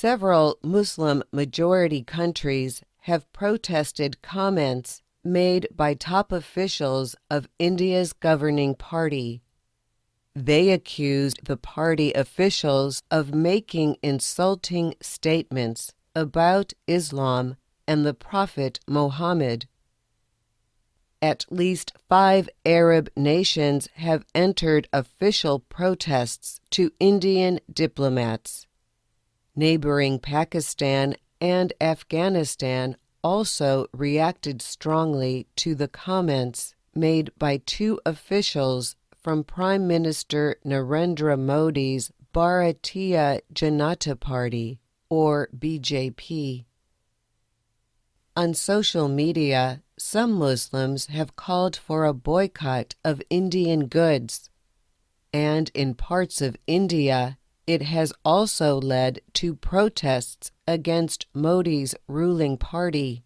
Several Muslim-majority countries have protested comments made by top officials of India's governing party. They accused the party officials of making insulting statements about Islam and the Prophet Muhammad. At least 5 Arab nations have entered official protests to Indian diplomats. Neighboring Pakistan and Afghanistan also reacted strongly to the comments made by 2 officials from Prime Minister Narendra Modi's Bharatiya Janata Party, or BJP. On social media, some Muslims have called for a boycott of Indian goods, and in parts of India, it has also led to protests against Modi's ruling party.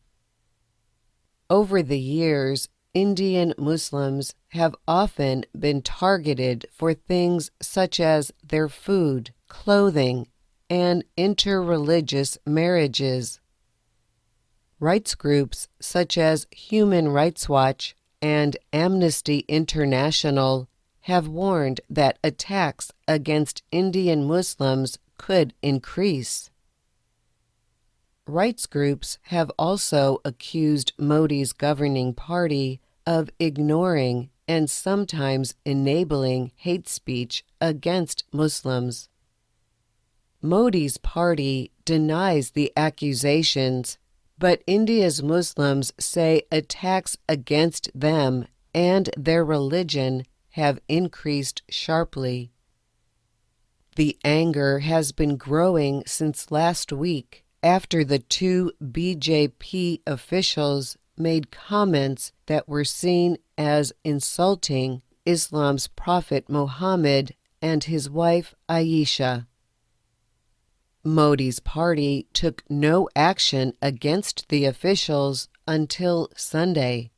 Over the years, Indian Muslims have often been targeted for things such as their food, clothing, and interreligious marriages. Rights groups such as Human Rights Watch and Amnesty International have warned that attacks against Indian Muslims could increase. Rights groups have also accused Modi's governing party of ignoring and sometimes enabling hate speech against Muslims. Modi's party denies the accusations, but India's Muslims say attacks against them and their religion have increased sharply. The anger has been growing since last week after the 2 BJP officials made comments that were seen as insulting Islam's Prophet Muhammad and his wife Aisha. Modi's party took no action against the officials until Sunday.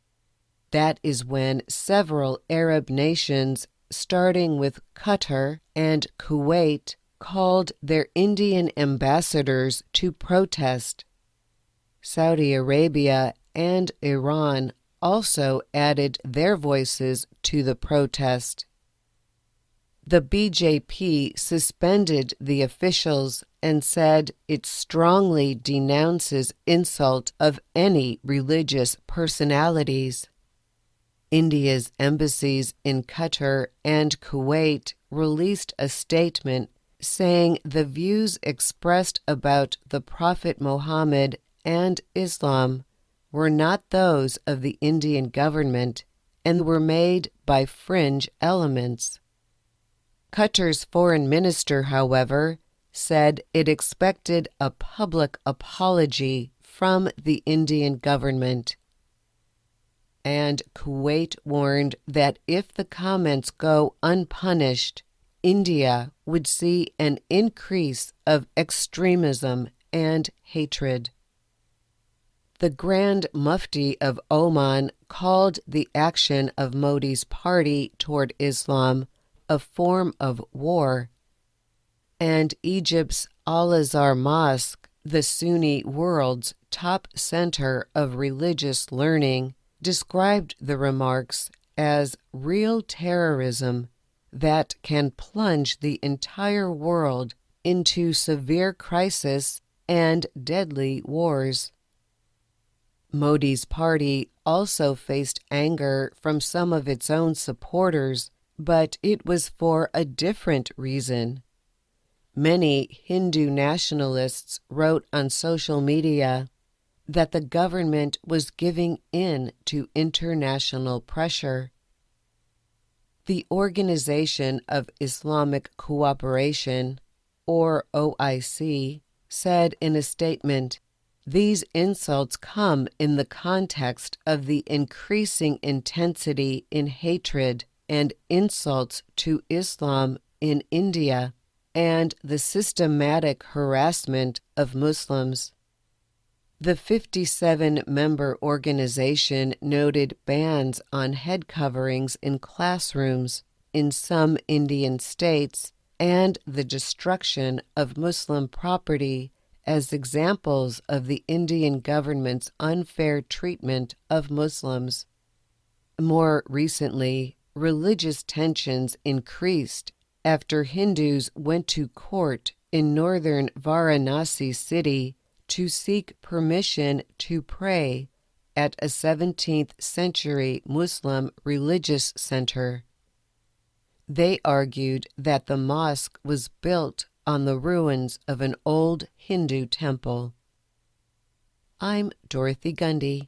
That is when several Arab nations, starting with Qatar and Kuwait, called their Indian ambassadors to protest. Saudi Arabia and Iran also added their voices to the protest. The BJP suspended the officials and said it strongly denounces insult of any religious personalities. India's embassies in Qatar and Kuwait released a statement saying the views expressed about the Prophet Muhammad and Islam were not those of the Indian government and were made by fringe elements. Qatar's foreign minister, however, said it expected a public apology from the Indian government. And Kuwait warned that if the comments go unpunished, India would see an increase of extremism and hatred. The Grand Mufti of Oman called the action of Modi's party toward Islam a form of war, and Egypt's Al-Azhar Mosque, the Sunni world's top center of religious learning, described the remarks as real terrorism that can plunge the entire world into severe crisis and deadly wars. Modi's party also faced anger from some of its own supporters, but it was for a different reason. Many Hindu nationalists wrote on social media that the government was giving in to international pressure. The Organization of Islamic Cooperation, or OIC, said in a statement, "These insults come in the context of the increasing intensity in hatred and insults to Islam in India and the systematic harassment of Muslims." The 57-member organization noted bans on head coverings in classrooms in some Indian states and the destruction of Muslim property as examples of the Indian government's unfair treatment of Muslims. More recently, religious tensions increased after Hindus went to court in northern Varanasi city to seek permission to pray at a 17th century Muslim religious center. They argued that the mosque was built on the ruins of an old Hindu temple. I'm Dorothy Gundy.